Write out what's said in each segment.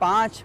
5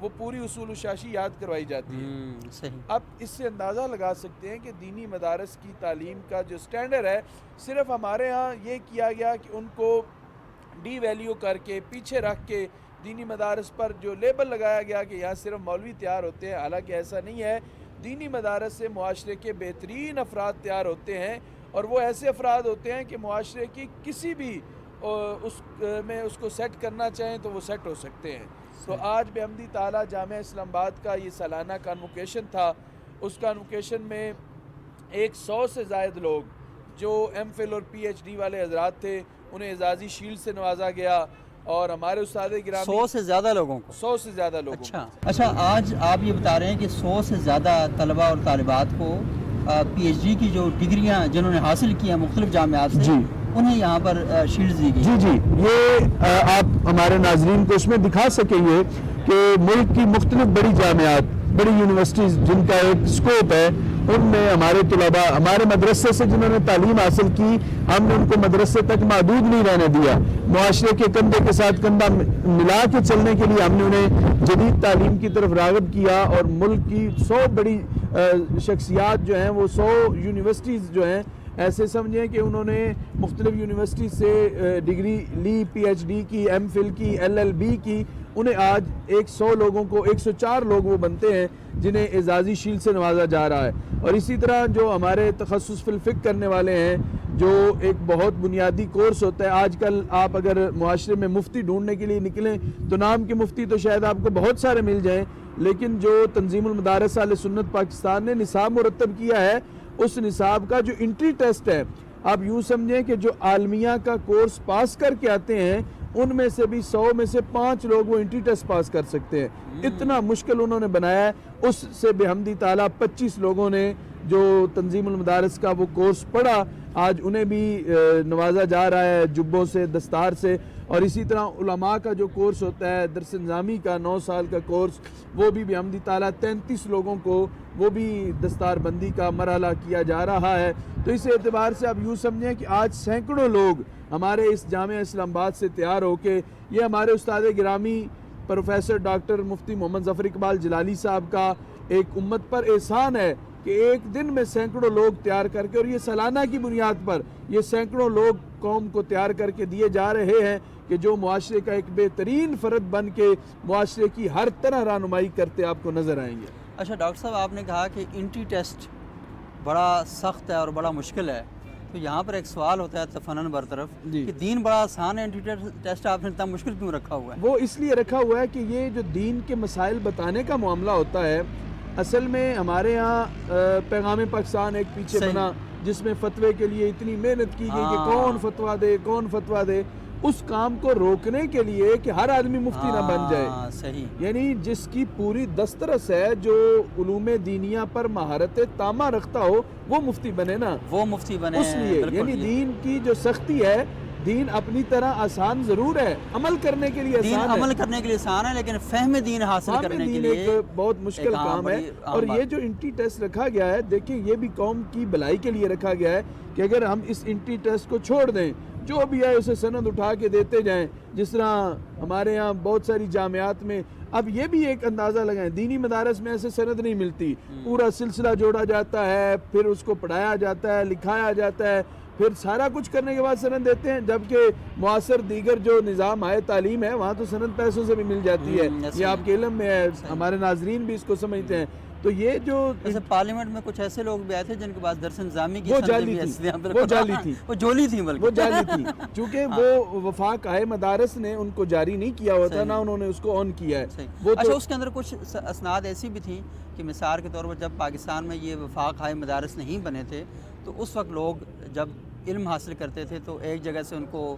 وہ پوری اصول و شاشی یاد کروائی جاتی ہے۔ صحیح۔ اب اس سے اندازہ لگا سکتے ہیں کہ دینی مدارس کی تعلیم کا جو سٹینڈرڈ ہے، صرف ہمارے ہاں یہ کیا گیا کہ ان کو ڈی ویلیو کر کے پیچھے رکھ کے دینی مدارس پر جو لیبل لگایا گیا کہ یہاں صرف مولوی تیار ہوتے ہیں، حالانکہ ایسا نہیں ہے۔ دینی مدارس سے معاشرے کے بہترین افراد تیار ہوتے ہیں، اور وہ ایسے افراد ہوتے ہیں کہ معاشرے کی کسی بھی اس کو سیٹ کرنا چاہیں تو وہ سیٹ ہو سکتے ہیں۔ تو آج بحمدی تعالیٰ جامعہ اسلام آباد کا یہ سالانہ کانوکیشن تھا۔ اس کانوکیشن میں 100 سے زائد لوگ جو ایم فل اور پی ایچ ڈی والے حضرات تھے انہیں اعزازی شیلڈ سے نوازا گیا، اور ہمارے استاد گرامی 100 سے زیادہ لوگوں کو 100 سے زیادہ لوگوں اچھا آج آپ یہ بتا رہے ہیں کہ 100 سے زیادہ طلبہ اور طالبات کو پی ایچ ڈی کی جو ڈگریاں جنہوں نے حاصل کی ہیں مختلف جامعات سے، انہیں یہاں پر شیلڈ دی گئی۔ جی یہ آپ ہمارے ناظرین کو اس میں دکھا سکیں گے کہ ملک کی مختلف بڑی جامعات، بڑی یونیورسٹیز جن کا ایک سکوپ ہے، ان میں ہمارے طلباء ہمارے مدرسے سے جنہوں نے تعلیم حاصل کی، ہم نے ان کو مدرسے تک محدود نہیں رہنے دیا۔ معاشرے کے کندھے کے ساتھ کندھا ملا کے چلنے کے لیے ہم نے انہیں جدید تعلیم کی طرف راغب کیا، اور ملک کی 100 بڑی شخصیات جو ہیں، وہ 100 یونیورسٹیز جو ہیں، ایسے سمجھیں کہ انہوں نے مختلف یونیورسٹی سے ڈگری لی، پی ایچ ڈی کی، ایم فل کی، ایل ایل بی کی، انہیں آج 100 لوگوں کو 104 لوگ وہ بنتے ہیں جنہیں اعزازی شیلڈ سے نوازا جا رہا ہے۔ اور اسی طرح جو ہمارے تخصص فی الفقہ کرنے والے ہیں، جو ایک بہت بنیادی کورس ہوتا ہے، آج کل آپ اگر معاشرے میں مفتی ڈھونڈنے کے لیے نکلیں تو نام کے مفتی تو شاید آپ کو بہت سارے مل جائیں، لیکن جو تنظیم المدارس اہل سنت پاکستان نے نصاب مرتب کیا ہے، اس نصاب کا جو انٹری ٹیسٹ ہے، آپ یوں سمجھیں کہ جو عالمیہ کا کورس پاس کر کے آتے ہیں، ان میں سے بھی 100 میں سے 5 لوگ وہ انٹری ٹیسٹ پاس کر سکتے ہیں۔ اتنا مشکل انہوں نے بنایا ہے۔ اس سے بحمدی تعالیٰ 25 لوگوں نے جو تنظیم المدارس کا وہ کورس پڑھا، آج انہیں بھی نوازا جا رہا ہے جبوں سے، دستار سے۔ اور اسی طرح علماء کا جو کورس ہوتا ہے درس نظامی کا 9 سال کا کورس، وہ بھی بحمدی تعالیٰ 33 لوگوں کو وہ بھی دستار بندی کا مرحلہ کیا جا رہا ہے۔ تو اس اعتبار سے آپ یوں سمجھیں کہ آج سینکڑوں لوگ ہمارے اس جامعہ اسلام آباد سے تیار ہو کے، یہ ہمارے استاد گرامی پروفیسر ڈاکٹر مفتی محمد ظفر اقبال جلالی صاحب کا ایک امت پر احسان ہے کہ ایک دن میں سینکڑوں لوگ تیار کر کے، اور یہ سالانہ کی بنیاد پر یہ سینکڑوں لوگ قوم کو تیار کر کے دیے جا رہے ہیں کہ جو معاشرے کا ایک بہترین فرد بن کے معاشرے کی ہر طرح رہنمائی کرتے آپ کو نظر آئیں گے۔ اچھا ڈاکٹر صاحب، آپ نے کہا کہ انٹری ٹیسٹ بڑا سخت ہے اور بڑا مشکل ہے، تو یہاں پر ایک سوال ہوتا ہے تفنن برطرف کہ دین بڑا آسان ہے، انٹری ٹیسٹ آپ نے اتنا مشکل کیوں رکھا ہوا ہے؟ وہ اس لیے رکھا ہوا ہے کہ یہ جو دین کے مسائل بتانے کا معاملہ ہوتا ہے، اصل میں ہمارے ہاں پیغام پاکستان ایک پیچھے بنا جس میں فتوے کے لیے اتنی محنت کی گئی کہ کون فتویٰ دے کون فتویٰ دے، اس کام کو روکنے کے لیے کہ ہر آدمی مفتی نہ بن جائے، صحیح، یعنی جس کی پوری دسترس ہے، جو علوم دینیہ پر مہارت تامہ رکھتا ہو، وہ مفتی بنے نا، وہ مفتی بنے۔ اس لیے یعنی دین کی جو سختی ہے، دین اپنی طرح آسان ضرور ہے، عمل کرنے کے لیے آسان ہے، عمل کرنے کے لیے آسان ہے، لیکن فہم دین حاصل کرنے کے لیے ایک بہت مشکل کام ہے۔ اور یہ جو انٹری ٹیسٹ رکھا گیا ہے، دیکھیں یہ بھی قوم کی بھلائی کے لیے رکھا گیا ہے کہ اگر ہم اس انٹری ٹیسٹ کو چھوڑ دیں، جو بھی ہے اسے سند اٹھا کے دیتے جائیں، جس طرح ہمارے ہاں بہت ساری جامعات میں، اب یہ بھی ایک اندازہ لگائیں، دینی مدارس میں ایسے سند نہیں ملتی، پورا سلسلہ جوڑا جاتا ہے، پھر اس کو پڑھایا جاتا ہے، لکھایا جاتا ہے، پھر سارا کچھ کرنے کے بعد سند دیتے ہیں، جبکہ معاصر دیگر جو نظام ہائے تعلیم ہے وہاں تو سند پیسوں سے بھی مل جاتی ہے، یہ آپ کے علم میں ہے، ہمارے ناظرین بھی اس کو سمجھتے ہیں۔ تو یہ جو جیسے پارلیمنٹ میں کچھ ایسے لوگ بھی آئے تھے جن کے پاس درس نظامی کی وہ جعلی تھی، وہ جولی تھی، چونکہ وہ وفاق ہائے مدارس نے ان کو جاری نہیں کیا ہوا تھا، نہ انہوں نے اس کو آن کیا ہے۔ اچھا، اس کے اندر کچھ اسناد ایسی بھی تھیں کہ مثال کے طور پر جب پاکستان میں یہ وفاق ہائے مدارس نہیں بنے تھے تو اس وقت لوگ جب علم حاصل کرتے تھے تو ایک جگہ سے ان کو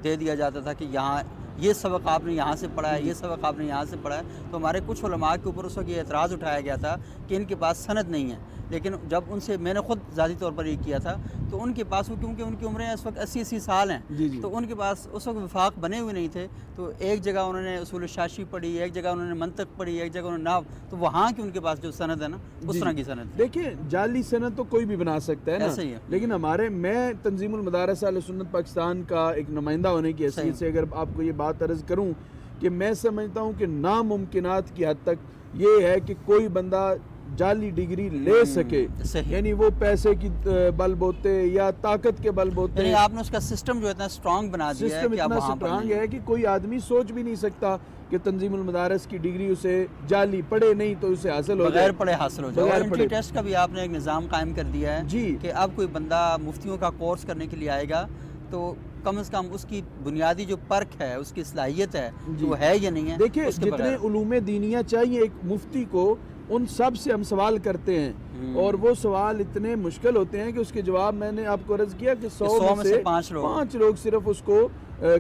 دے دیا جاتا تھا کہ یہاں یہ سبق آپ نے یہاں سے پڑھا ہے، یہ سبق آپ نے یہاں سے پڑھا ہے، تو ہمارے کچھ علماء کے اوپر اس وقت یہ اعتراض اٹھایا گیا تھا کہ ان کے پاس سند نہیں ہے، لیکن جب ان سے میں نے خود ذاتی طور پر یہ کیا تھا تو ان کے پاس، کیونکہ ان کی عمریں اس وقت 80 سال ہیں، تو ان کے پاس اس وقت وفاق بنے ہوئے نہیں تھے، تو ایک جگہ انہوں نے اصول شاشی پڑھی، ایک جگہ انہوں نے منطق پڑھی، ایک جگہ انہوں نے نحو، تو وہاں کی ان کے پاس جو سند ہے نا اس طرح کی سند۔ دیکھیں جعلی سند تو کوئی بھی بنا سکتا ہے نا، لیکن میں تنظیم المدارس اہل سنت پاکستان کا ایک نمائندہ ہونے کی حیثیت سے اگر آپ کو یہ بات عرض کروں کہ میں سمجھتا ہوں کہ ناممکنات کی حد تک یہ ہے کہ کوئی بندہ جعلی ڈگری لے سکے، یعنی وہ پیسے کی بل بوتے یا طاقت کے بل بوتے، یعنی آپ نے اس کا سسٹم جو اتنا سٹرانگ بنا دیا ہے سسٹم کہ اب اتنا وہاں پر سٹرانگ نہیں ہے کہ کوئی آدمی سوچ بھی نہیں سکتا کہ تنظیم المدارس کی ڈگری اسے جعلی پڑھے نہیں تو اسے حاصل ہو جائے، بغیر پڑھے حاصل ہو جائے۔ بغیر اور پڑھے انٹری ٹیسٹ کا بھی آپ نے ایک نظام قائم کر دیا ہے جی کہ اب کوئی بندہ مفتیوں کا کورس کرنے کے لیے آئے گا تو کم از کم اس کی بنیادی جو پرکھ ہے، اس کی صلاحیت ہے تو وہ ہے یا نہیں ہے۔ دیکھیں اس کے جتنے بغیر علوم دینیہ چاہیے ایک مفتی کو، ان سب سے ہم سوال کرتے ہیں اور وہ سوال اتنے مشکل ہوتے ہیں کہ اس کے جواب میں نے آپ کو عرض کیا کہ 100 میں سے 5 لوگ صرف اس کو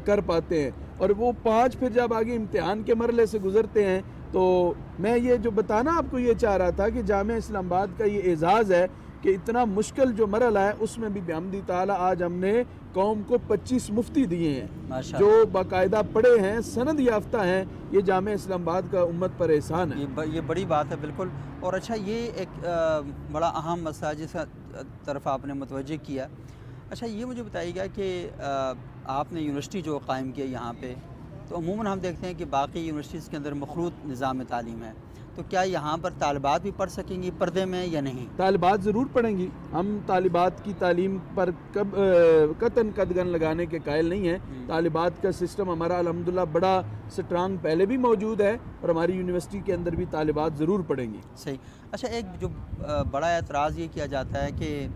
کر پاتے ہیں، اور وہ 5 پھر جب آگے امتحان کے مرحلے سے گزرتے ہیں تو میں یہ جو بتانا آپ کو یہ چاہ رہا تھا کہ جامعہ اسلام آباد کا یہ اعزاز ہے کہ اتنا مشکل جو مرحلہ ہے اس میں بھی بحمدِ تعالیٰ آج ہم نے قوم کو 25 مفتی دیے ہیں جو باقاعدہ پڑھے ہیں، سند یافتہ ہیں۔ یہ جامعہ اسلام آباد کا امت پر احسان ہے، یہ بڑی بات ہے بالکل۔ اور اچھا یہ ایک بڑا اہم مسئلہ جس طرف آپ نے متوجہ کیا۔ اچھا یہ مجھے بتائیے گا کہ آپ نے یونیورسٹی جو قائم کیا یہاں پہ، تو عموماً ہم دیکھتے ہیں کہ باقی یونیورسٹیز کے اندر مخلوط نظام تعلیم ہے، تو کیا یہاں پر طالبات بھی پڑھ سکیں گی پردے میں یا نہیں؟ طالبات ضرور پڑھیں گی، ہم طالبات کی تعلیم پر قطعاً قدغن لگانے کے قائل نہیں ہیں۔ طالبات کا سسٹم ہمارا الحمدللہ بڑا سٹرانگ پہلے بھی موجود ہے اور ہماری یونیورسٹی کے اندر بھی طالبات ضرور پڑھیں گی۔ صحیح۔ اچھا ایک جو بڑا اعتراض یہ کیا جاتا ہے کہ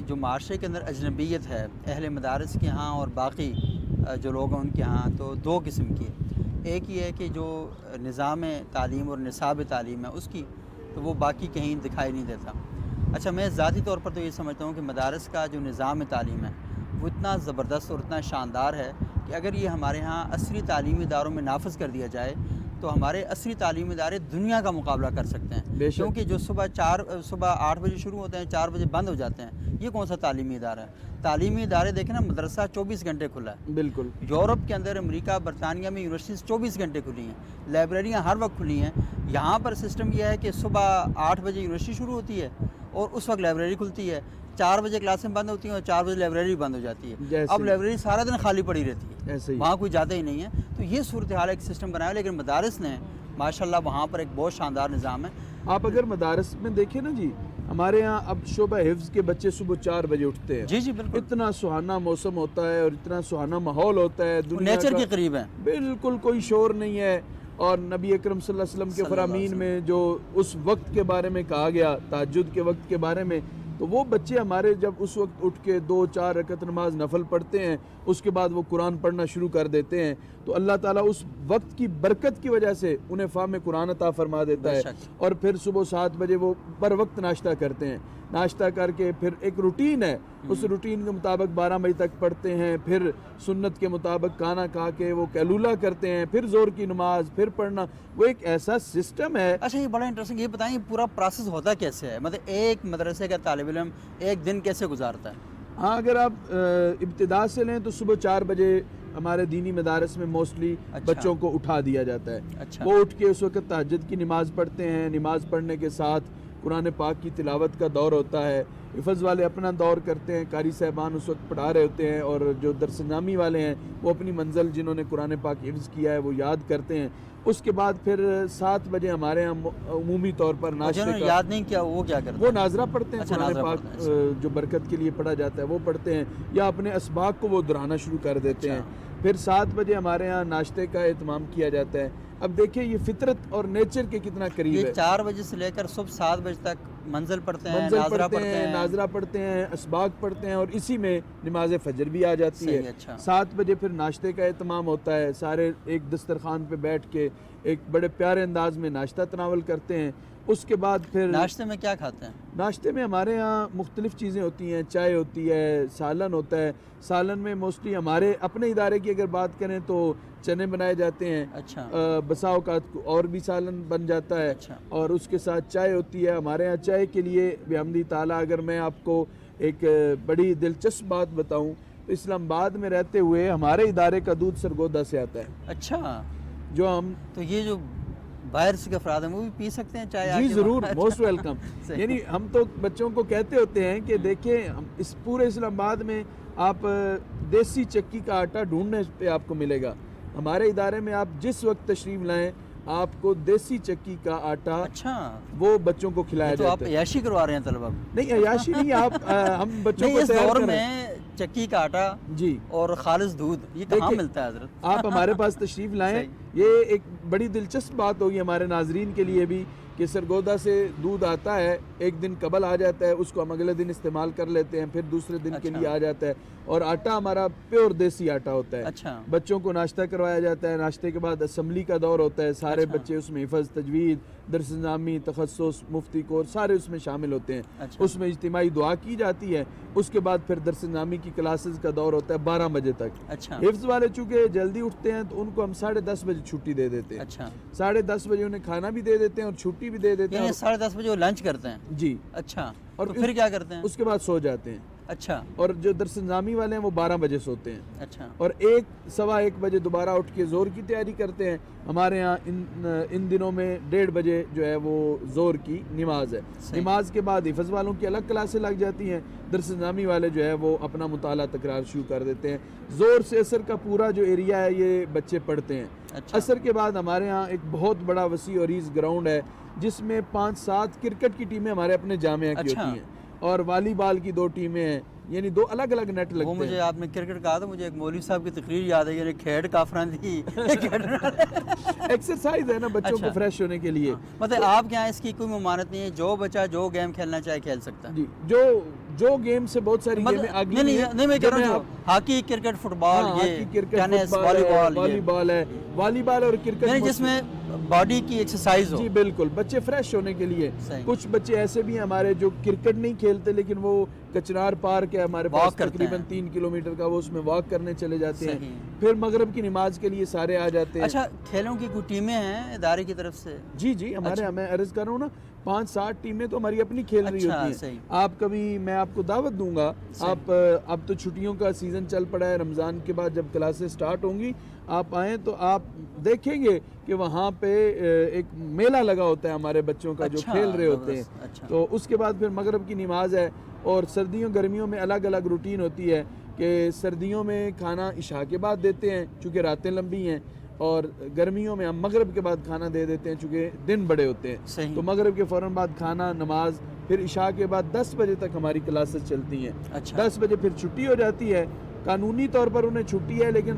جو معاشرے کے اندر اجنبیت ہے اہل مدارس کے ہاں اور باقی جو لوگ ہیں ان کے ہاں، تو دو قسم کی ہے۔ ایک یہ ہے کہ جو نظام تعلیم اور نصاب تعلیم ہے اس کی، تو وہ باقی کہیں دکھائی نہیں دیتا۔ اچھا میں ذاتی طور پر تو یہ سمجھتا ہوں کہ مدارس کا جو نظام تعلیم ہے وہ اتنا زبردست اور اتنا شاندار ہے کہ اگر یہ ہمارے ہاں عصری تعلیمی اداروں میں نافذ کر دیا جائے تو ہمارے عصری تعلیمی ادارے دنیا کا مقابلہ کر سکتے ہیں، کیونکہ جو صبح 8 بجے شروع ہوتے ہیں 4 بجے بند ہو جاتے ہیں، یہ کون سا تعلیمی ادارہ ہے؟ تعلیمی ادارے دیکھیں نا، مدرسہ 24 گھنٹے کھلا ہے۔ بالکل۔ یورپ کے اندر، امریکہ، برطانیہ میں یونیورسٹیز 24 گھنٹے کھلی ہیں، لائبریریاں ہر وقت کھلی ہیں۔ یہاں پر سسٹم یہ ہے کہ صبح 8 بجے یونیورسٹی شروع ہوتی ہے اور اس وقت لائبریری کھلتی ہے، 4 بجے کلاسیں بند ہوتی ہیں اور 4 بجے لائبریری بند ہو جاتی ہے۔ اب لائبریری سارا دن خالی پڑی رہتی ہے، وہاں کوئی جاتا ہی نہیں ہے۔ تو یہ صورتحال ایک سسٹم بنایا، لیکن مدارس نے ماشاءاللہ وہاں پر ایک بہت شاندار نظام ہے۔ آپ اگر مدارس میں دیکھیں نا جی، ہمارے یہاں اب شعبہ حفظ کے بچے صبح 4 بجے اٹھتے ہیں۔ جی بالکل۔ اتنا سہانا موسم ہوتا ہے اور اتنا سہانا ماحول ہوتا ہے، نیچر کے قریب ہے، بالکل کوئی شور نہیں ہے۔ اور نبی اکرم صلی اللہ علیہ وسلم کے فرامین میں جو اس وقت کے بارے میں کہا گیا، تہجد کے وقت کے بارے میں، تو وہ بچے ہمارے جب اس وقت اٹھ کے 2-4 رکعت نماز نفل پڑھتے ہیں، اس کے بعد وہ قرآن پڑھنا شروع کر دیتے ہیں، تو اللہ تعالیٰ اس وقت کی برکت کی وجہ سے انہیں فہم قرآن عطا فرما دیتا ہے۔ اور پھر صبح 7 بجے وہ بر وقت ناشتہ کرتے ہیں، ناشتہ کر کے پھر ایک روٹین ہے، اس روٹین کے مطابق 12 بجے تک پڑھتے ہیں، پھر سنت کے مطابق کھانا کھا کے وہ قیلولہ کرتے ہیں، پھر زور کی نماز، پھر پڑھنا، وہ ایک ایسا سسٹم ہے۔ اچھا یہ بڑا انٹرسٹنگ، یہ بتائیں پورا پروسیس ہوتا کیسے ہے؟ مطلب ایک مدرسے کا طالب علم ایک دن کیسے گزارتا ہے؟ ہاں اگر آپ ابتدا سے لیں تو صبح 4 بجے ہمارے دینی مدارس میں موسٹلی بچوں کو اٹھا دیا جاتا ہے۔ وہ اٹھ کے اس وقت تہجد کی نماز پڑھتے ہیں، نماز پڑھنے کے ساتھ قرآن پاک کی تلاوت کا دور ہوتا ہے، حفظ والے اپنا دور کرتے ہیں، قاری صاحبان اس وقت پڑھا رہے ہوتے ہیں، اور جو درس نامی والے ہیں وہ اپنی منزل جنہوں نے قرآن پاک حفظ کیا ہے وہ یاد کرتے ہیں۔ اس کے بعد پھر 7 بجے ہمارے ہاں عمومی طور پر ناشتے کا، یاد نہیں کیا وہ کیا کرتے ہیں؟ وہ ناظرہ پڑھتے ہیں، قرآن پاک جو برکت کے لیے پڑھا جاتا ہے وہ پڑھتے ہیں، یا اپنے اسباق کو وہ دہرانا شروع کر دیتے ہیں۔ پھر 7 بجے ہمارے ہاں ناشتے کا اہتمام کیا جاتا ہے۔ اب دیکھیں یہ فطرت اور نیچر کے کتنا قریب ہے۔ 4 بجے سے لے کر صبح 7 بجے تک منزل پڑھتے ہیں، ناظرہ پڑھتے ہیں، اسباق پڑھتے ہیں، اور اسی میں نماز فجر بھی آ جاتی ہے۔ 7 بجے پھر ناشتے کا اہتمام ہوتا ہے، سارے ایک دسترخوان پہ بیٹھ کے ایک بڑے پیارے انداز میں ناشتہ تناول کرتے ہیں۔ اس کے بعد پھر ناشتے میں کیا کھاتے ہیں؟ ناشتے میں ہمارے ہاں مختلف چیزیں ہوتی ہیں، چائے ہوتی ہے، سالن ہوتا ہے۔ سالن میں موسٹلی ہمارے اپنے ادارے کی اگر بات کریں تو چنے بنائے جاتے ہیں، بسا اوقات اور بھی سالن بن جاتا ہے، اور اس کے ساتھ چائے ہوتی ہے۔ ہمارے ہاں چائے کے لیے بحمدی تعالیٰ اگر میں آپ کو ایک بڑی دلچسپ بات بتاؤں تو اسلام آباد میں رہتے ہوئے ہمارے ادارے کا دودھ سرگودا سے آتا ہے۔ اچھا، جو ہم تو یہ جو باہر سے افراد ہیں وہ بھی پی سکتے ہیں چائے؟ جی ضرور، موسٹ ویلکم۔ یعنی ہم تو بچوں کو کہتے ہوتے ہیں کہ دیکھیں اس پورے اسلام آباد میں آپ دیسی چکی کا آٹا ڈھونڈنے پہ آپ کو ملے گا، ہمارے ادارے میں آپ جس وقت تشریف لائیں آپ کو دیسی چکی کا آٹا اچھا وہ بچوں کو کھلایا تو آپ جاتا ہے. عیاشی کروا رہے ہیں طلبہ کو. نہیں عیاشی نہیں, آپ ہم بچوں نہیں کو اس تیار دور کر رہے ہیں. میں چکی کا آٹا جی اور خالص دودھ یہ کہاں دیکھیں، ملتا ہے حضرت؟ آپ ہمارے پاس تشریف لائیں. صحیح. یہ ایک بڑی دلچسپ بات ہوگی ہمارے ناظرین کے لیے بھی کہ سرگودا سے دودھ آتا ہے, ایک دن قبل آ جاتا ہے, اس کو ہم اگلے دن استعمال کر لیتے ہیں, پھر دوسرے دن کے اچھا. لیے آ جاتا ہے, اور آٹا ہمارا پیور دیسی آٹا ہوتا ہے. اچھا بچوں کو ناشتہ کروایا جاتا ہے, ناشتے کے بعد اسمبلی کا دور ہوتا ہے, سارے اچھا. بچے اس میں حفظ, تجوید, درس نظامی, تخصص, مفتی کورس سارے اس میں شامل ہوتے ہیں. اچھا. اس میں اجتماعی دعا کی جاتی ہے. اس کے بعد پھر درس نظامی کی کلاسز کا دور ہوتا ہے 12 بجے تک. اچھا حفظ والے چونکہ جلدی اٹھتے ہیں تو ان کو ہم 10:30 بجے چھٹی دے دیتے ہیں. اچھا 10:30 بجے انہیں کھانا بھی دے دیتے ہیں اور چھٹی بھی دے دیتے ہیں. یعنی 10:30 بجے وہ لنچ کرتے ہیں؟ جی, اچھا اور تو پھر کیا کرتے ہیں؟ اس کے بعد سو جاتے ہیں. اچھا اور جو درس نظامی والے ہیں وہ 12 بجے سوتے ہیں, اچھا اور 1:15 بجے دوبارہ اٹھ کے زور کی تیاری کرتے ہیں. ہمارے ہاں ان دنوں میں 1:30 بجے جو ہے وہ زور کی نماز ہے. صحیح. نماز کے بعد حفظ والوں کی الگ کلاسیں لگ جاتی ہیں, درس نظامی والے جو ہے وہ اپنا مطالعہ تکرار شروع کر دیتے ہیں. زور سے عصر کا پورا جو ایریا ہے یہ بچے پڑھتے ہیں. اچھا عصر کے بعد ہمارے ہاں ایک بہت بڑا وسیع اور عریض گراؤنڈ ہے جس میں 5-7 کرکٹ کی ٹیمیں ہمارے اپنے جامعہ کی اچھا. ہوتی ہیں, اور والی بال کی 2 ٹیمیں ہیں, یعنی 2 الگ الگ نیٹ وہ لگتے مجھے ہیں. آپ نے کرکٹ کہا تو مجھے ایک مولوی صاحب کی تقریر یاد ہے, یعنی کھیڑ کافران دی ایکسرسائز ہے نا بچوں کو اچھا. فریش ہونے کے لیے. مطلب آپ کے یہاں اس کی کوئی ممانعت نہیں ہے, جو بچہ جو گیم کھیلنا چاہے کھیل سکتا ہے؟ جی, جو گیم سے بہت ساری گیمیں آگے نہیں میں کہہ رہا ہوں ہاکی, کرکٹ, فٹ بال, یہ ٹینس, والی بال ہے, والی بال اور کرکٹ, یعنی جس میں باڈی کی ایکسرسائز ہو. جی بالکل, بچے فریش ہونے کے لیے. صحیح. کچھ بچے ایسے بھی ہیں ہمارے جو کرکٹ نہیں کھیلتے لیکن وہ کچنار پارک ہے ہمارے پاس تقریباً 3 کلومیٹر کا, وہ اس میں واک کرنے چلے جاتے ہیں. صحیح. پھر مغرب کی نماز کے لیے سارے آ جاتے ہیں. اچھا کھیلوں کی کوئی ٹیمیں ہیں ادارے کی طرف سے؟ جی ہمارے, میں عرض کر رہا ہوں نا 5-7 ٹیمیں تو ہماری اپنی کھیل رہی ہوتی ہیں. آپ کبھی, میں آپ کو دعوت دوں گا, آپ اب تو چھٹیوں کا سیزن چل پڑا ہے, رمضان کے بعد جب کلاسیں سٹارٹ ہوں گی آپ آئیں تو آپ دیکھیں گے کہ وہاں پہ ایک میلہ لگا ہوتا ہے ہمارے بچوں کا جو کھیل رہے ہوتے ہیں. تو اس کے بعد پھر مغرب کی نماز ہے, اور سردیوں گرمیوں میں الگ الگ روٹین ہوتی ہے کہ سردیوں میں کھانا عشاء کے بعد دیتے ہیں چونکہ راتیں لمبی ہیں, اور گرمیوں میں ہم مغرب کے بعد کھانا دے دیتے ہیں چونکہ دن بڑے ہوتے ہیں. صحیح. تو مغرب کے فوراً بعد کھانا, نماز, پھر عشاء کے بعد 10 بجے تک ہماری کلاسز چلتی ہیں. اچھا. 10 بجے پھر چھٹی ہو جاتی ہے. قانونی طور پر انہیں چھٹی ہے, لیکن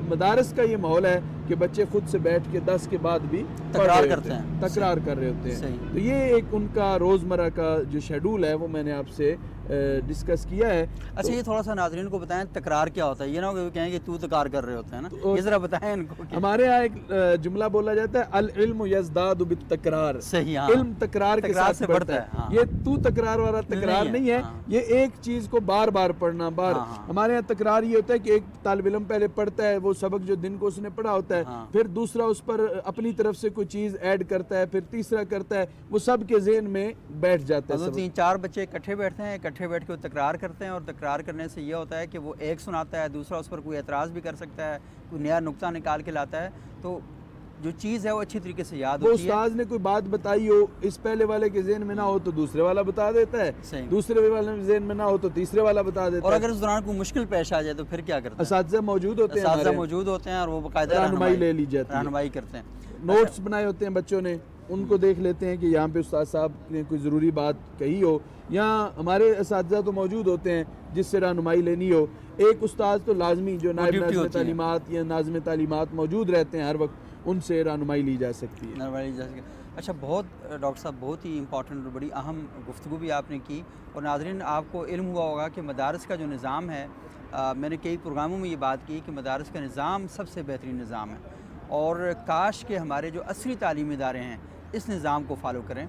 مدارس کا یہ ماحول ہے کہ بچے خود سے بیٹھ کے 10 کے بعد بھی تکرار کرتے ہیں, تکرار کر رہے ہوتے ہیں. صحیح. تو یہ ایک ان کا روزمرہ کا جو شیڈول ہے وہ میں نے آپ سے ڈسکس کیا ہے. اچھا یہ تھوڑا سا ناظرین کو بتائیں تکرار کیا ہوتا ہے, یہ نہ ہو کہ کہیں کہ تو تکرار کر رہے ہوتے ہیں نا, یہ ذرا بتائیں ان کو. ہمارے ہاں ایک جملہ بولا جاتا ہے العلم یزداد بالتکرار. صحیح, ہاں, علم تکرار کے ساتھ بڑھتا ہے. یہ تو تکرار والا تکرار نہیں ہے, یہ ایک چیز کو بار بار پڑھنا. ہمارے یہاں تکرار یہ ہوتا ہے کہ ایک طالب علم پہلے پڑھتا ہے وہ سبق جو دن کو اس نے پڑھا ہوتا ہے, پھر دوسرا اس پر اپنی طرف سے کوئی چیز ایڈ کرتا ہے, پھر تیسرا کرتا ہے, وہ سب کے ذہن میں بیٹھ جاتا ہے. 3-4 بچے اکٹھے بیٹھتے ہیں, اکٹھے بیٹھ کے وہ تکرار کرتے ہیں, اور تکرار کرنے سے یہ ہوتا ہے کہ وہ ایک سناتا ہے, دوسرا اس پر کوئی اعتراض بھی کر سکتا ہے, کوئی نیا نقطہ نکال کے لاتا ہے, تو جو چیز ہے وہ اچھی طریقے سے یاد ہوتی ہے. وہ استاذ نے کوئی بات بتائی ہو, اس پہلے والے کے ذہن میں نہ ہو تو دوسرے والا بتا دیتا ہے, دوسرے والے کے ذہن میں نہ ہو تو تیسرے والا بتا دیتا ہے. اور اگر اس دوران کوئی مشکل پیش آ جائے تو پھر کیا کرتے ہیں؟ اساتذہ موجود ہوتے ہیں, اساتذہ موجود ہوتے ہیں اور وہ باقاعدہ رہنمائی لے لی جاتی ہے, رہنمائی کرتے ہیں. نوٹس بنائے ہوتے ہیں بچوں نے, ان کو دیکھ لیتے ہیں کہ یہاں پہ استاد صاحب نے کوئی ضروری بات کہی ہو, یا ہمارے اساتذہ تو موجود ہوتے ہیں جس سے رہنمائی لینی ہو. ایک استاد تو لازمی جو نائب ناظم تعلیمات یا ناظم تعلیمات موجود رہتے ہیں ہر وقت, ان سے رہنمائی لی جا سکتی ہے. اچھا بہت ڈاکٹر صاحب بہت ہی امپورٹنٹ اور بڑی اہم گفتگو بھی آپ نے کی, اور ناظرین آپ کو علم ہوا ہوگا کہ مدارس کا جو نظام ہے, میں نے کئی پروگراموں میں یہ بات کی کہ مدارس کا نظام سب سے بہترین نظام ہے, اور کاش کہ ہمارے جو عصری تعلیمی ادارے ہیں اس نظام کو فالو کریں.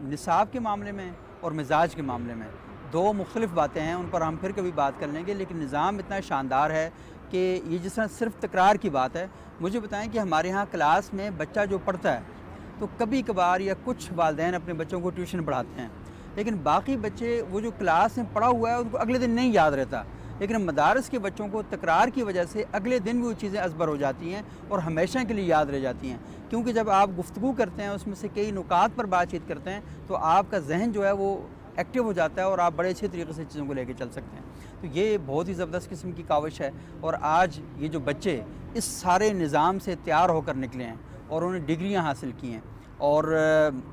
نصاب کے معاملے میں اور مزاج کے معاملے میں 2 مختلف باتیں ہیں, ان پر ہم پھر کبھی بات کر لیں گے, لیکن نظام اتنا شاندار ہے کہ یہ جس طرح صرف تکرار کی بات ہے. مجھے بتائیں کہ ہمارے ہاں کلاس میں بچہ جو پڑھتا ہے تو کبھی کبھار یا کچھ والدین اپنے بچوں کو ٹیوشن پڑھاتے ہیں, لیکن باقی بچے وہ جو کلاس میں پڑھا ہوا ہے ان کو اگلے دن نہیں یاد رہتا, لیکن مدارس کے بچوں کو تکرار کی وجہ سے اگلے دن بھی وہ چیزیں ازبر ہو جاتی ہیں اور ہمیشہ کے لیے یاد رہ جاتی ہیں. کیونکہ جب آپ گفتگو کرتے ہیں اس میں سے کئی نکات پر بات چیت کرتے ہیں تو آپ کا ذہن جو ہے وہ ایکٹیو ہو جاتا ہے اور آپ بڑے اچھے طریقے سے چیزوں کو لے کے چل سکتے ہیں. تو یہ بہت ہی زبردست قسم کی کاوش ہے. اور آج یہ جو بچے اس سارے نظام سے تیار ہو کر نکلے ہیں اور انہوں نے ڈگریاں حاصل کی ہیں اور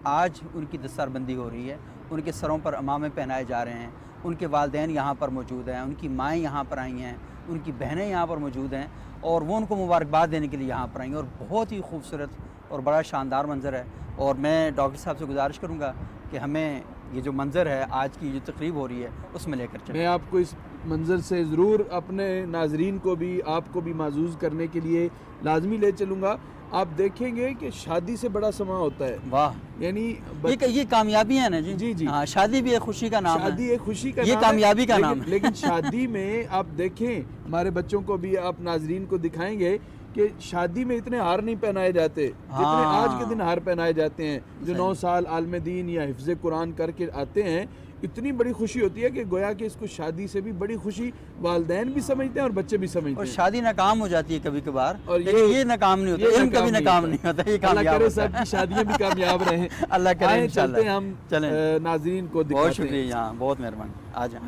آج ان کی دستار بندی ہو رہی ہے, ان کے سروں پر عمامے پہنائے جا رہے ہیں, ان کے والدین یہاں پر موجود ہیں, ان کی مائیں یہاں پر آئی ہیں, ان کی بہنیں یہاں پر موجود ہیں اور وہ ان کو مبارکباد دینے کے لیے یہاں پر آئی ہیں, اور بہت ہی خوبصورت اور بڑا شاندار منظر ہے. اور میں ڈاکٹر صاحب سے گزارش کروں گا کہ ہمیں یہ جو منظر ہے آج کی جو تقریب ہو رہی ہے اس میں لے کر چلیں. میں آپ کو اس منظر سے ضرور اپنے ناظرین کو بھی آپ کو بھی محظوظ کرنے کے لیے لازمی لے چلوں گا. آپ دیکھیں گے کہ شادی سے بڑا سما ہوتا ہے. واہ, یعنی یہ کامیابی ہے نا جی. جی جی ہاں, شادی بھی ایک خوشی کا نام ہے, شادی ایک خوشی کا یہ نام کامیابی کا ہے, نام ہے. لیکن شادی میں آپ دیکھیں, ہمارے بچوں کو بھی آپ ناظرین کو دکھائیں گے کہ شادی میں اتنے ہار نہیں پہنائے جاتے جتنے آج کے دن ہار پہنائے جاتے ہیں. جو 9 سال عالم دین یا حفظ قرآن کر کے آتے ہیں, اتنی بڑی خوشی ہوتی ہے کہ گویا کہ اس کو شادی سے بھی بڑی خوشی والدین بھی سمجھتے ہیں اور بچے بھی سمجھتے ہیں. اور شادی ناکام ہو جاتی ہے کبھی کبھار, اور لیکن یہ ناکام نہیں ہوتا, علم کبھی ناکام نہیں ہوتا, یہ اللہ کامیاب کرے ہوتا سب ہے. کی شادیاں بھی کامیاب رہیں. اللہ کرے آئیں انشاءاللہ. چلتے ہیں ہم چلیں, ناظرین کو بہت دکھاتے ہیں. شکریہ, یہاں بہت مہربانی, آ جائیں.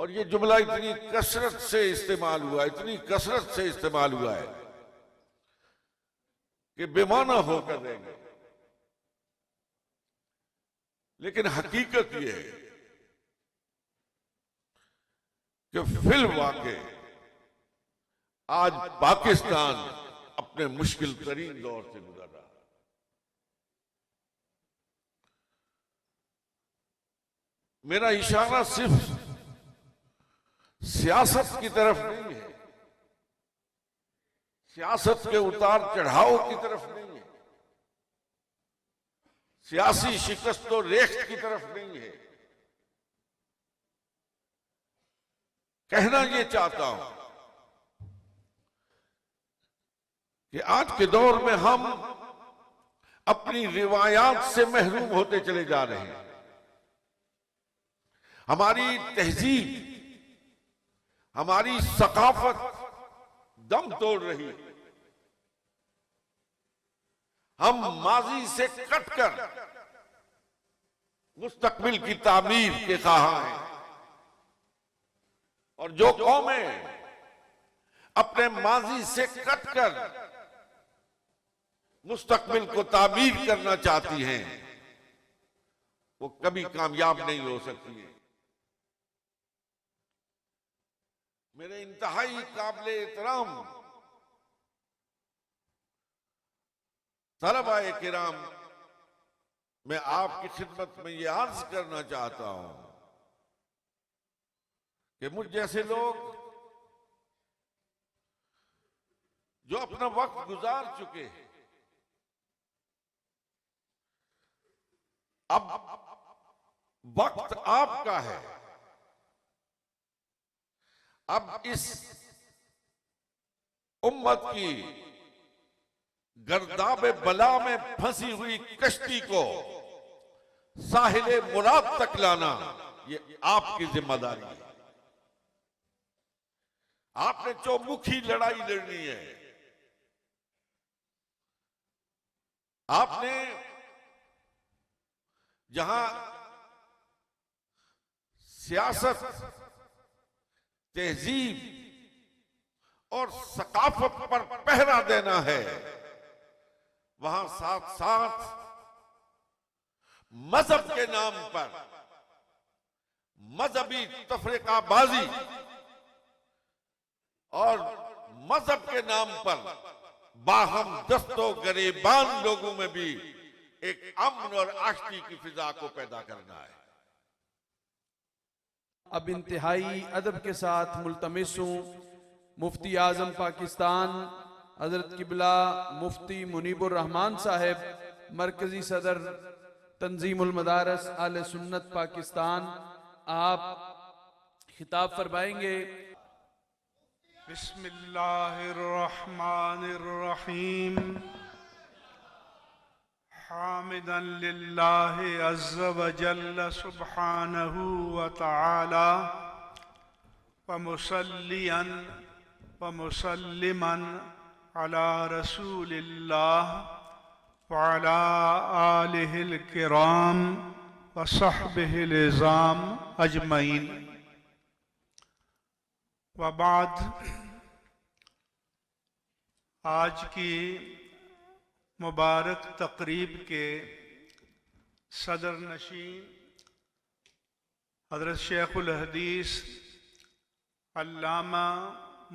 اور یہ جملہ اتنی کثرت سے استعمال ہوا ہے، اتنی کثرت سے استعمال ہوا ہے کہ بے معنی ہو کر رہ گئے. لیکن حقیقت یہ ہے کہ فی الواقع آج پاکستان اپنے مشکل ترین دور سے گزر رہا ہے. میرا اشارہ صرف سیاست کی طرف نہیں ہے، سیاست کے اتار چڑھاؤ کی طرف نہیں ہے، سیاسی شکست و ریخت کی طرف نہیں ہے. کہنا یہ چاہتا ہوں کہ آج کے دور میں ہم اپنی روایات سے محروم ہوتے چلے جا رہے ہیں. ہماری تہذیب، ہماری ثقافت دم توڑ رہی ہے. ہم ماضی سے کٹ کر مستقبل کی تعمیر کے خواہاں ہیں، اور جو قومیں اپنے ماضی سے کٹ کر مستقبل کو تعمیر کرنا چاہتی ہیں وہ کبھی کامیاب نہیں ہو سکتی ہیں. میرے انتہائی قابل احترام طلبہ کرام، میں آپ کی خدمت میں یہ عرض کرنا چاہتا ہوں کہ مجھ جیسے لوگ جو اپنا وقت گزار چکے ہیں، اب وقت آپ کا ہے. اب اس امت کی گرداب بلا میں پھنسی ہوئی کشتی کو ساحل مراد تک لانا یہ آپ کی ذمہ داری ہے. آپ نے چومکھی لڑائی لڑنی ہے. آپ نے جہاں سیاست، تہذیب اور ثقافت پر پہرا دینا ہے، وہاں ساتھ ساتھ مذہب کے نام پر مذہبی تفرقہ بازی اور مذہب کے نام پر باہم دست و گریبان لوگوں میں بھی ایک امن اور آشتی کی فضا کو پیدا کرنا ہے. اب انتہائی ادب کے ساتھ ملتمس ہوں مفتی اعظم پاکستان حضرت قبلہ مفتی منیب الرحمان صاحب، مرکزی صدر تنظیم المدارس اہل سنت پاکستان، آپ خطاب فرمائیں گے. بسم اللہ الرحمن الرحیم، حامدا للہ عز وجل سبحانہ وتعالی ومصلیا ومسلما علی رسول اللہ وعلی آلہ الکرام وصحبہ العظام اجمعین. وبعد، آج کی مبارک تقریب کے صدر نشین حضرت شیخ الحدیث علامہ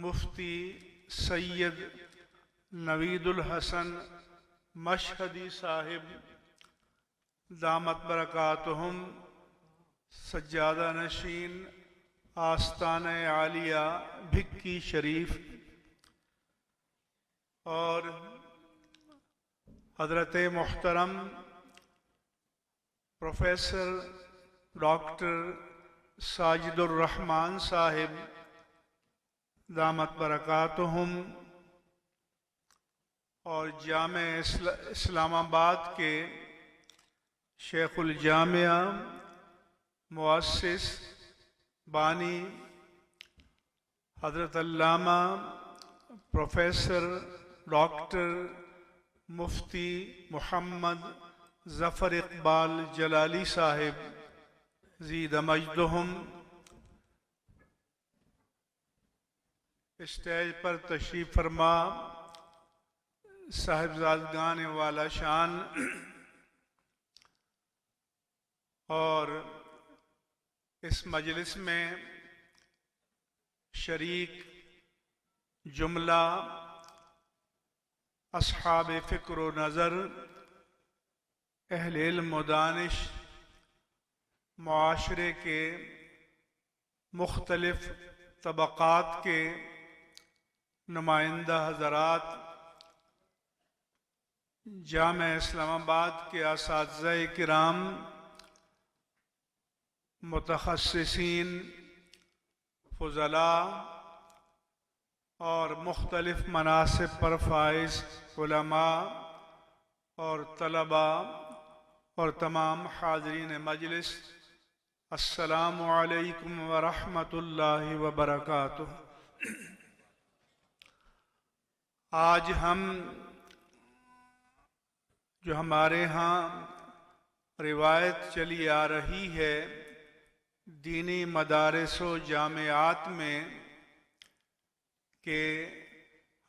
مفتی سید نوید الحسن مشہدی صاحب دامت برکاتہم، سجادہ نشین آستانہ عالیہ بھکی شریف، اور حضرت محترم پروفیسر ڈاکٹر ساجد الرحمان صاحب دامت برکاتہم، اور جامع اسلام آباد کے شیخ الجامعہ، مؤسس، بانی حضرت علامہ پروفیسر ڈاکٹر مفتی محمد ظفر اقبال جلالی صاحب زید مجدہم، اسٹیج پر تشریف فرما صاحبزادگان والا شان اور اس مجلس میں شریک جملہ اصحاب فکر و نظر، اہل علم و دانش، معاشرے کے مختلف طبقات کے نمائندہ حضرات، جامعہ اسلام آباد کے اساتذہ کرام، متخصصین، فضلاء اور مختلف مناصب پر فائز علماء اور طلباء اور تمام حاضرین مجلس، السلام علیکم ورحمۃ اللہ وبرکاتہ۔ آج ہم جو ہمارے ہاں روایت چلی آ رہی ہے دینی مدارس و جامعات میں کہ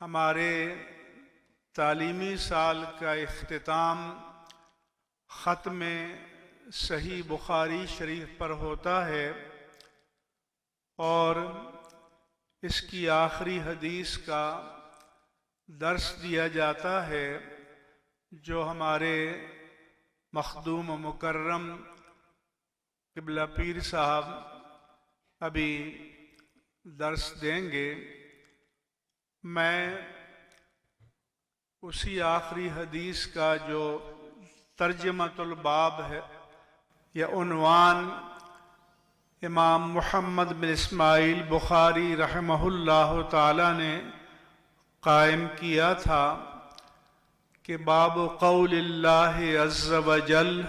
ہمارے تعلیمی سال کا اختتام ختم صحیح بخاری شریف پر ہوتا ہے اور اس کی آخری حدیث کا درس دیا جاتا ہے جو ہمارے مخدوم و مکرم قبلہ پیر صاحب ابھی درس دیں گے۔ میں اسی آخری حدیث کا جو ترجمۃ الباب ہے یا عنوان امام محمد بن اسماعیل بخاری رحمہ اللہ تعالی نے قائم کیا تھا کہ باب قول اللہ عز وجل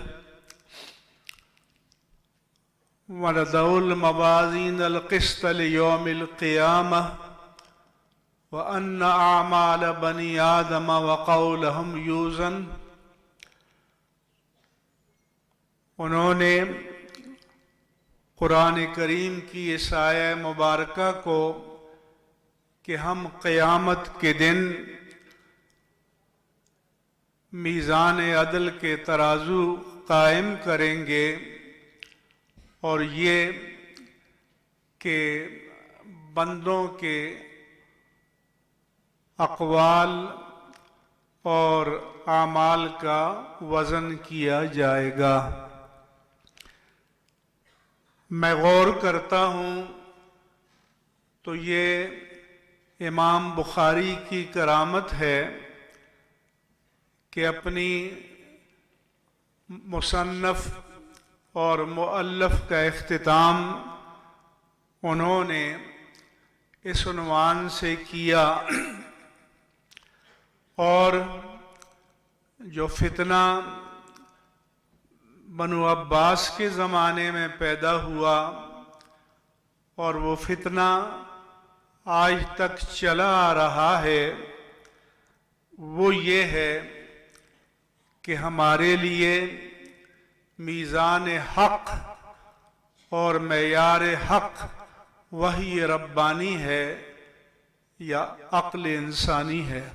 وَنَضَعُ الْمَوَازِينَ الْقِسْطَ لِيَوْمِ الْقِيَامَةِ وَأَنَّ أَعْمَالَ بَنِي آدَمَ وَقَوْلَهُمْ يُوزَنُ۔ انہوں نے قرآن کریم کی اس آیہ مبارکہ کو کہ ہم قیامت کے دن میزان عدل کے ترازو قائم کریں گے اور یہ کہ بندوں کے اقوال اور اعمال کا وزن کیا جائے گا۔ میں غور کرتا ہوں تو یہ امام بخاری کی کرامت ہے کہ اپنی مصنف اور مؤلف کا اختتام انہوں نے اس عنوان سے کیا اور جو فتنہ بنو عباس کے زمانے میں پیدا ہوا اور وہ فتنہ آج تک چلا آ رہا ہے وہ یہ ہے کہ ہمارے لیے میزان حق اور معیار حق وحی ربانی ہے یا عقل انسانی ہے۔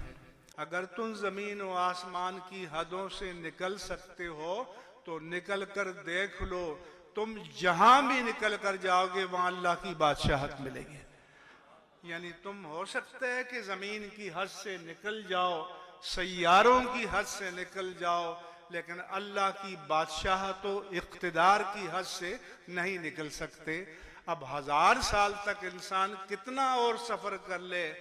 اگر تم زمین و آسمان کی حدوں سے نکل سکتے ہو تو نکل کر دیکھ لو، تم جہاں بھی نکل کر جاؤ گے وہاں اللہ کی بادشاہت ملے گی۔ یعنی تم ہو سکتا ہے کہ زمین کی حد سے نکل جاؤ، سیاروں کی حد سے نکل جاؤ، لیکن اللہ کی بادشاہت و اقتدار کی حد سے نہیں نکل سکتے۔ اب 1000 سال تک انسان کتنا اور سفر کر لے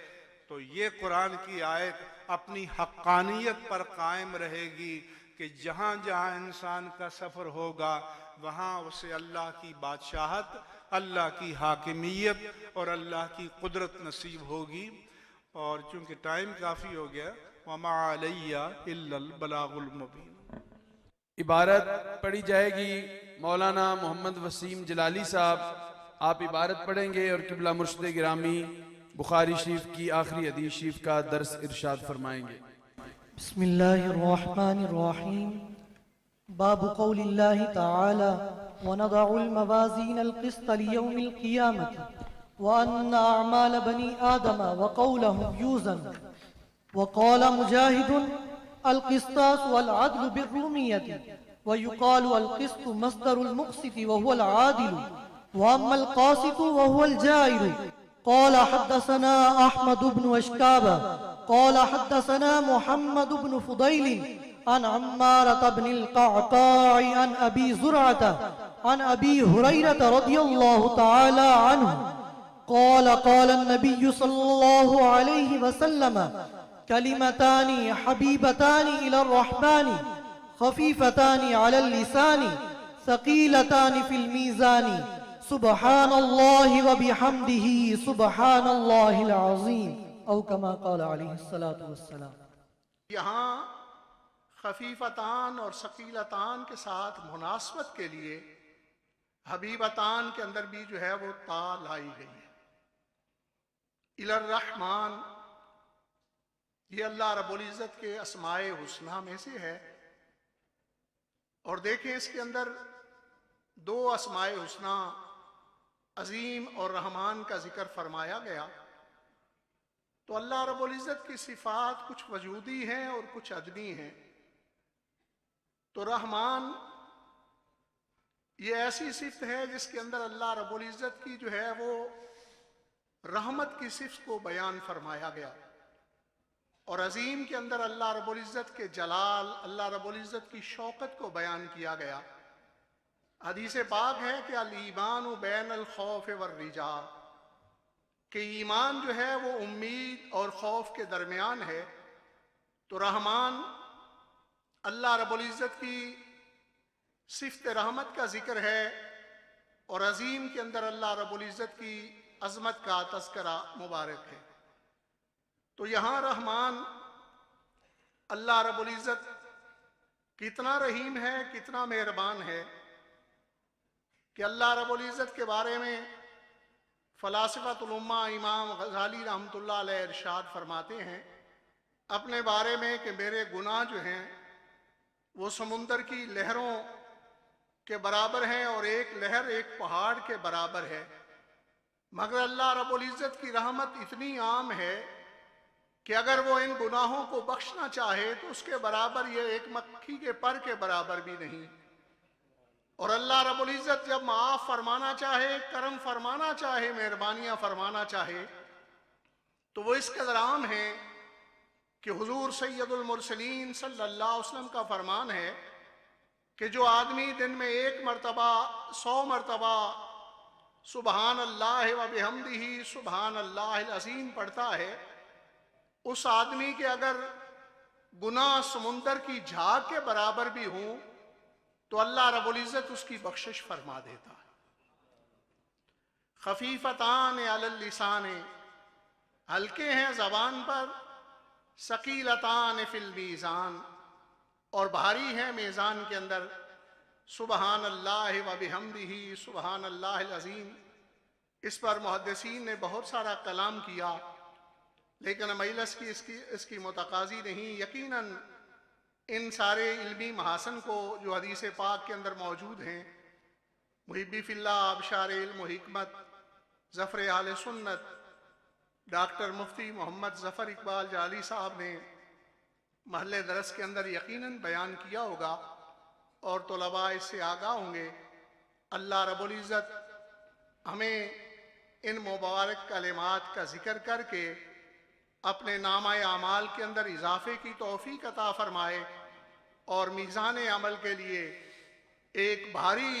تو یہ قرآن کی آیت اپنی حقانیت پر قائم رہے گی کہ جہاں جہاں انسان کا سفر ہوگا وہاں اسے اللہ کی بادشاہت، اللہ کی حاکمیت اور اللہ کی قدرت نصیب ہوگی۔ اور چونکہ ٹائم کافی ہو گیا، وَمَا عَلَيَّ إِلَّا الْبَلَاغُ الْمُبِينُ۔ عبارت پڑھی جائے گی، مولانا محمد وسیم جلالی صاحب آپ عبارت پڑھیں گے اور قبلہ مرشد گرامی بخاری شریف کی آخری حدیث شریف کا درس ارشاد فرمائیں گے۔ بسم اللہ الرحمن الرحیم۔ باب قول اللہ تعالی وَنَضَعُ الْمَوَازِينَ الْقِسْطَ لِيَوْمِ الْقِيَامَةِ وأن أعمال بني آدم وقولهم يوزن. وقال مجاهد: القسطاس والعدل بالرومية، ويقال القسط مصدر المقسط وهو العادل، وأما القاسط وهو الجائر. قال حدثنا أحمد بن أشكاب قال حدثنا محمد بن فضيل عن عمارة بن القعقاع عن أبي زرعة عن أبي هريرة رضي الله تعالى عنه قال: قال النبي صلى الله عليه وسلم: كلمتان حبيبتان إلى الرحمن خفيفتان على اللسان ثقيلتان في الميزان سبحان الله وبحمده سبحان الله العظيم، او كما قال علیہ الصلاۃ والسلام. یہاں خفیفتان اور ثقیلتان کے ساتھ مناسبت کے لیے حبیبتان کے اندر بھی جو ہے وہ تا لائی گئی ہے. الی الرحمن، یہ اللہ رب العزت کے اسماء حسنہ میں سے ہے. اور دیکھیں اس کے اندر دو اسماء حسنہ عظیم اور رحمان کا ذکر فرمایا گیا. تو اللہ رب العزت کی صفات کچھ وجودی ہیں اور کچھ عدمی ہیں. تو رحمان یہ ایسی صفت ہے جس کے اندر اللہ رب العزت کی جو ہے وہ رحمت کی صفت کو بیان فرمایا گیا. اور عظیم کے اندر اللہ رب العزت کے جلال، اللہ رب العزت کی شوقت کو بیان کیا گیا. حدیث پاک ہے کہ الایمان بین الخوف والرجاء، کہ ایمان جو ہے وہ امید اور خوف کے درمیان ہے. تو رحمان اللہ رب العزت کی صفت رحمت کا ذکر ہے، اور عظیم کے اندر اللہ رب العزت کی عظمت کا تذکرہ مبارک ہے. تو یہاں رحمان اللہ رب العزت کتنا رحیم ہے، کتنا مہربان ہے کہ اللہ رب العزت کے بارے میں فلاسفۃ الامہ امام غزالی رحمۃ اللہ علیہ ارشاد فرماتے ہیں اپنے بارے میں کہ میرے گناہ جو ہیں وہ سمندر کی لہروں کے برابر ہیں، اور ایک لہر ایک پہاڑ کے برابر ہے، مگر اللہ رب العزت کی رحمت اتنی عام ہے کہ اگر وہ ان گناہوں کو بخشنا چاہے تو اس کے برابر یہ ایک مکھی کے پر کے برابر بھی نہیں. اور اللہ رب العزت جب معاف فرمانا چاہے، کرم فرمانا چاہے، مہربانیاں فرمانا چاہے، تو وہ اس قدر عام ہے کہ حضور سید المرسلین صلی اللہ علیہ وسلم کا فرمان ہے کہ جو آدمی دن میں 1 مرتبہ 100 مرتبہ سبحان اللہ و بحمدہ سبحان اللہ العظیم پڑھتا ہے، اس آدمی کے اگر گناہ سمندر کی جھاگ کے برابر بھی ہوں تو اللہ رب العزت اس کی بخشش فرما دیتا ہے. خفیفتان علی اللسان، ہلکے ہیں زبان پر، ثقیلتان فی المیزان، اور بھاری ہیں میزان کے اندر. سبحان اللہ و بحمدہ سبحان اللہ العظیم، اس پر محدثین نے بہت سارا کلام کیا، لیکن مجلس کی اس کی متقاضی نہیں. یقیناً ان سارے علمی محاسن کو جو حدیث پاک کے اندر موجود ہیں، محبی فی اللہ آبشار علم و حکمت ظفر اہل سنت ڈاکٹر مفتی محمد ظفر اقبال جعلی صاحب نے محل درس کے اندر یقیناً بیان کیا ہوگا، اور طلباء اس سے آگاہ ہوں گے. اللہ رب العزت ہمیں ان مبارک کلمات کا ذکر کر کے اپنے نامہ اعمال کے اندر اضافے کی توفیق عطا فرمائے، اور میزان عمل کے لیے ایک بھاری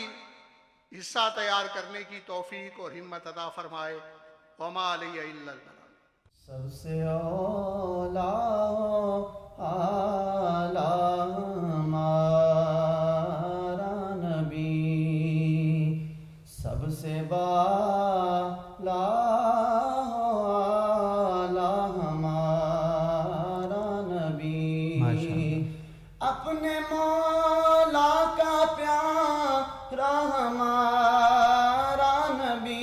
حصہ تیار کرنے کی توفیق اور ہمت عطا فرمائے. وما علیہ الا البلاغ. سب سے اولا اعلیٰ ہمارا نبی، سب سے بالا اعلیٰ ہمارا نبی، اپنے مولا کا پیارا ہمارا نبی،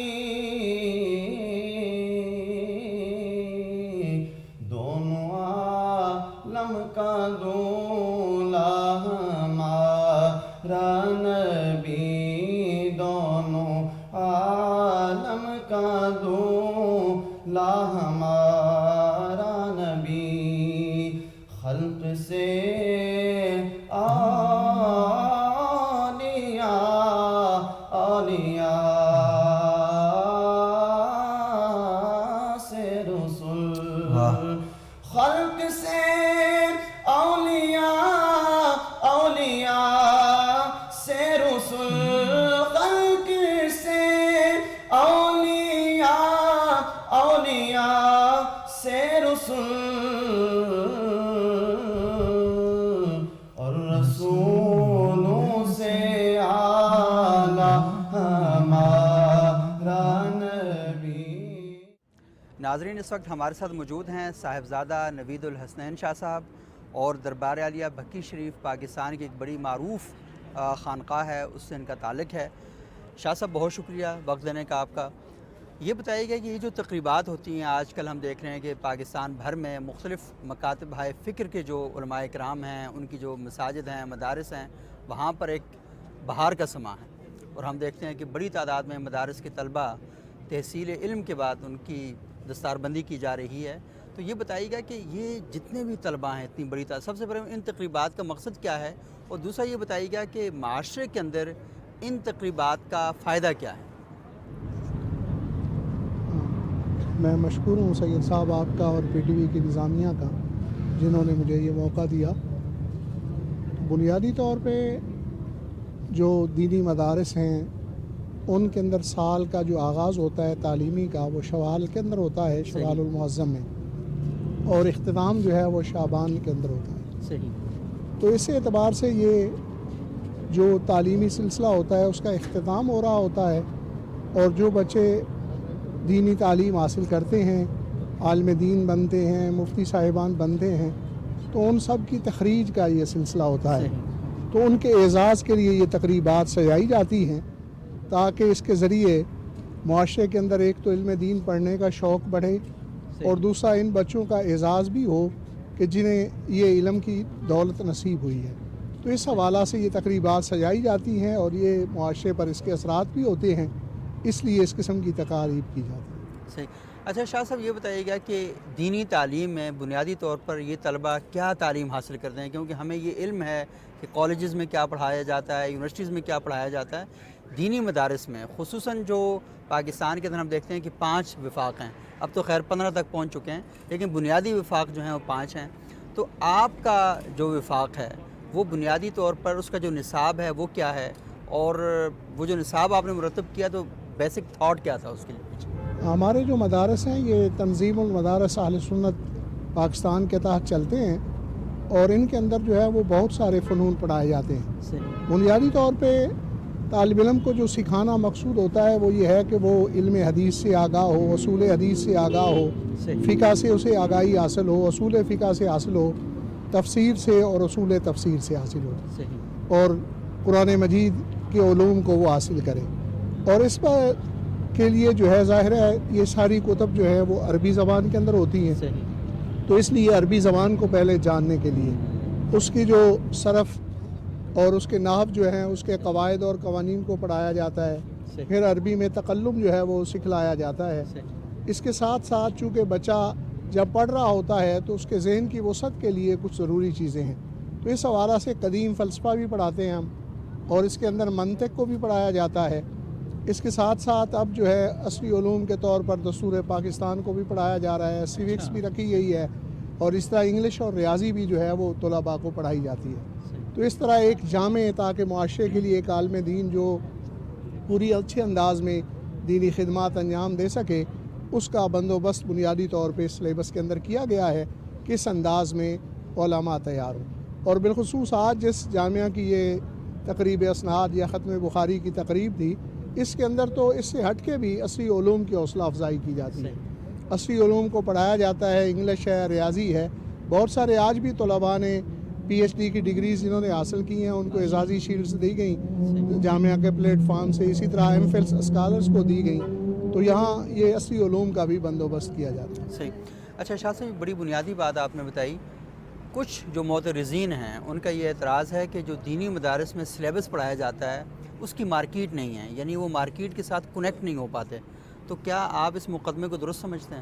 کا دولا ہمارا نبی، دونوں عالم کا دولا ہمارا نبی خلق سے اولیاء سے رسول خلق سے اولیاء سے رسول خلق سے اولیاء سے رسول اور رسولوں سے اعلیٰ ہمارا نبی۔ ناظرین، اس وقت ہمارے ساتھ موجود ہیں صاحبزادہ نوید الحسنین شاہ صاحب، اور دربار عالیہ بھکی شریف پاکستان کی ایک بڑی معروف خانقاہ ہے، اس سے ان کا تعلق ہے۔ شاہ صاحب بہت شکریہ وقت دینے کا آپ کا۔ یہ بتائیے گا کہ یہ جو تقریبات ہوتی ہیں آج کل ہم دیکھ رہے ہیں کہ پاکستان بھر میں مختلف مکاتب ہائے فکر کے جو علماء کرام ہیں، ان کی جو مساجد ہیں، مدارس ہیں، وہاں پر ایک بہار کا سماں ہے، اور ہم دیکھتے ہیں کہ بڑی تعداد میں مدارس کے طلبہ تحصیل علم کے بعد ان کی دستار بندی کی جا رہی ہے۔ تو یہ بتائیے گا کہ یہ جتنے بھی طلبہ ہیں اتنی بڑی تعداد، سب سے پہلے ان تقریبات کا مقصد کیا ہے، اور دوسرا یہ بتائیے گا کہ معاشرے کے اندر ان تقریبات کا فائدہ کیا ہے؟ میں مشکور ہوں سید صاحب آپ کا اور پی ٹی وی کی انتظامیہ کا، جنہوں نے مجھے یہ موقع دیا۔ بنیادی طور پہ جو دینی مدارس ہیں ان کے اندر سال کا جو آغاز ہوتا ہے تعلیمی کا، وہ شوال کے اندر ہوتا ہے، شوال المعظم میں، اور اختتام جو ہے وہ شعبان کے اندر ہوتا ہے۔ صحیح۔ تو اس اعتبار سے یہ جو تعلیمی سلسلہ ہوتا ہے اس کا اختتام ہو رہا ہوتا ہے، اور جو بچے دینی تعلیم حاصل کرتے ہیں، عالم دین بنتے ہیں، مفتی صاحبان بنتے ہیں، تو ان سب کی تخریج کا یہ سلسلہ ہوتا ہے۔ تو ان کے اعزاز کے لیے یہ تقریبات سجائی جاتی ہیں، تاکہ اس کے ذریعے معاشرے کے اندر ایک تو علم دین پڑھنے کا شوق بڑھے، اور دوسرا ان بچوں کا اعزاز بھی ہو کہ جنہیں یہ علم کی دولت نصیب ہوئی ہے۔ تو اس حوالہ سے یہ تقریبات سجائی جاتی ہیں، اور یہ معاشرے پر اس کے اثرات بھی ہوتے ہیں، اس لیے اس قسم کی تقاریب کی جاتی ہے۔ صحیح۔ اچھا شاہ صاحب یہ بتائیے گا کہ دینی تعلیم میں بنیادی طور پر یہ طلبہ کیا تعلیم حاصل کرتے ہیں، کیونکہ ہمیں یہ علم ہے کہ کالجز میں کیا پڑھایا جاتا ہے، یونیورسٹیز میں کیا پڑھایا جاتا ہے، دینی مدارس میں خصوصاً جو پاکستان کے اندر ہم دیکھتے ہیں کہ 5 وفاق ہیں، اب تو خیر 15 تک پہنچ چکے ہیں، لیکن بنیادی وفاق جو ہیں وہ 5 ہیں۔ تو آپ کا جو وفاق ہے وہ بنیادی طور پر اس کا جو نصاب ہے وہ کیا ہے، اور وہ جو نصاب آپ نے مرتب کیا تو بیسک تھاٹ کیا تھا اس کے لیے؟ ہمارے جو مدارس ہیں یہ تنظیم المدارس اہل سنت پاکستان کے تحت چلتے ہیں، اور ان کے اندر جو ہے وہ بہت سارے فنون پڑھائے جاتے ہیں۔ بنیادی طور پہ طالب علم کو جو سکھانا مقصود ہوتا ہے وہ یہ ہے کہ وہ علم حدیث سے آگاہ ہو، اصول حدیث سے آگاہ ہو، فقہ سے اسے آگاہی حاصل ہو، اصول فقہ سے حاصل ہو، تفسیر سے اور اصول تفسیر سے حاصل ہو، اور قرآن مجید کے علوم کو وہ حاصل کرے۔ اور اس پر کے لیے جو ہے ظاہر ہے یہ ساری کتب جو ہے وہ عربی زبان کے اندر ہوتی ہیں، تو اس لیے عربی زبان کو پہلے جاننے کے لیے اس کی جو صرف اور اس کے نحو جو ہیں اس کے قواعد اور قوانین کو پڑھایا جاتا ہے، پھر عربی میں تکلم جو ہے وہ سکھلایا جاتا ہے۔ اس کے ساتھ ساتھ چونکہ بچہ جب پڑھ رہا ہوتا ہے تو اس کے ذہن کی وسعت کے لیے کچھ ضروری چیزیں ہیں، تو اس حوالہ سے قدیم فلسفہ بھی پڑھاتے ہیں ہم، اور اس کے اندر منطق کو بھی پڑھایا جاتا ہے۔ اس کے ساتھ ساتھ اب جو ہے عصری علوم کے طور پر دستور پاکستان کو بھی پڑھایا جا رہا ہے، سیوکس بھی رکھی گئی ہے، اور اس طرح انگلش اور ریاضی بھی جو ہے وہ طلباء کو پڑھائی جاتی ہے۔ تو اس طرح ایک جامع تاکہ معاشرے کے لیے ایک عالم دین جو پوری اچھے انداز میں دینی خدمات انجام دے سکے، اس کا بندوبست بنیادی طور پہ سلیبس کے اندر کیا گیا ہے، کس انداز میں علماء تیار ہوں۔ اور بالخصوص آج جس جامعہ کی یہ تقریب اسناد یا ختم بخاری کی تقریب تھی، اس کے اندر تو اس سے ہٹ کے بھی عصری علوم کی حوصلہ افزائی کی جاتی ہے، عصری علوم کو پڑھایا جاتا ہے، انگلش ہے، ریاضی ہے۔ بہت سارے آج بھی طلباء نے پی ایچ ڈی کی ڈگریز جنہوں نے حاصل کی ہیں ان کو اعزازی شیلڈز دی گئیں جامعہ کے پلیٹ فارم سے، اسی طرح ایم فل اسکالرس کو دی گئیں، تو یہاں یہ عصری علوم کا بھی بندوبست کیا جاتا ہے۔ صحیح۔ اچھا شاہ صاحب بڑی بنیادی بات آپ نے بتائی، کچھ جو معترضین ہیں ان کا یہ اعتراض ہے کہ جو دینی مدارس میں سلیبس پڑھایا جاتا ہے اس کی مارکیٹ نہیں ہے، یعنی وہ مارکیٹ کے ساتھ کنیکٹ نہیں ہو پاتے، تو کیا آپ اس مقدمے کو درست سمجھتے ہیں؟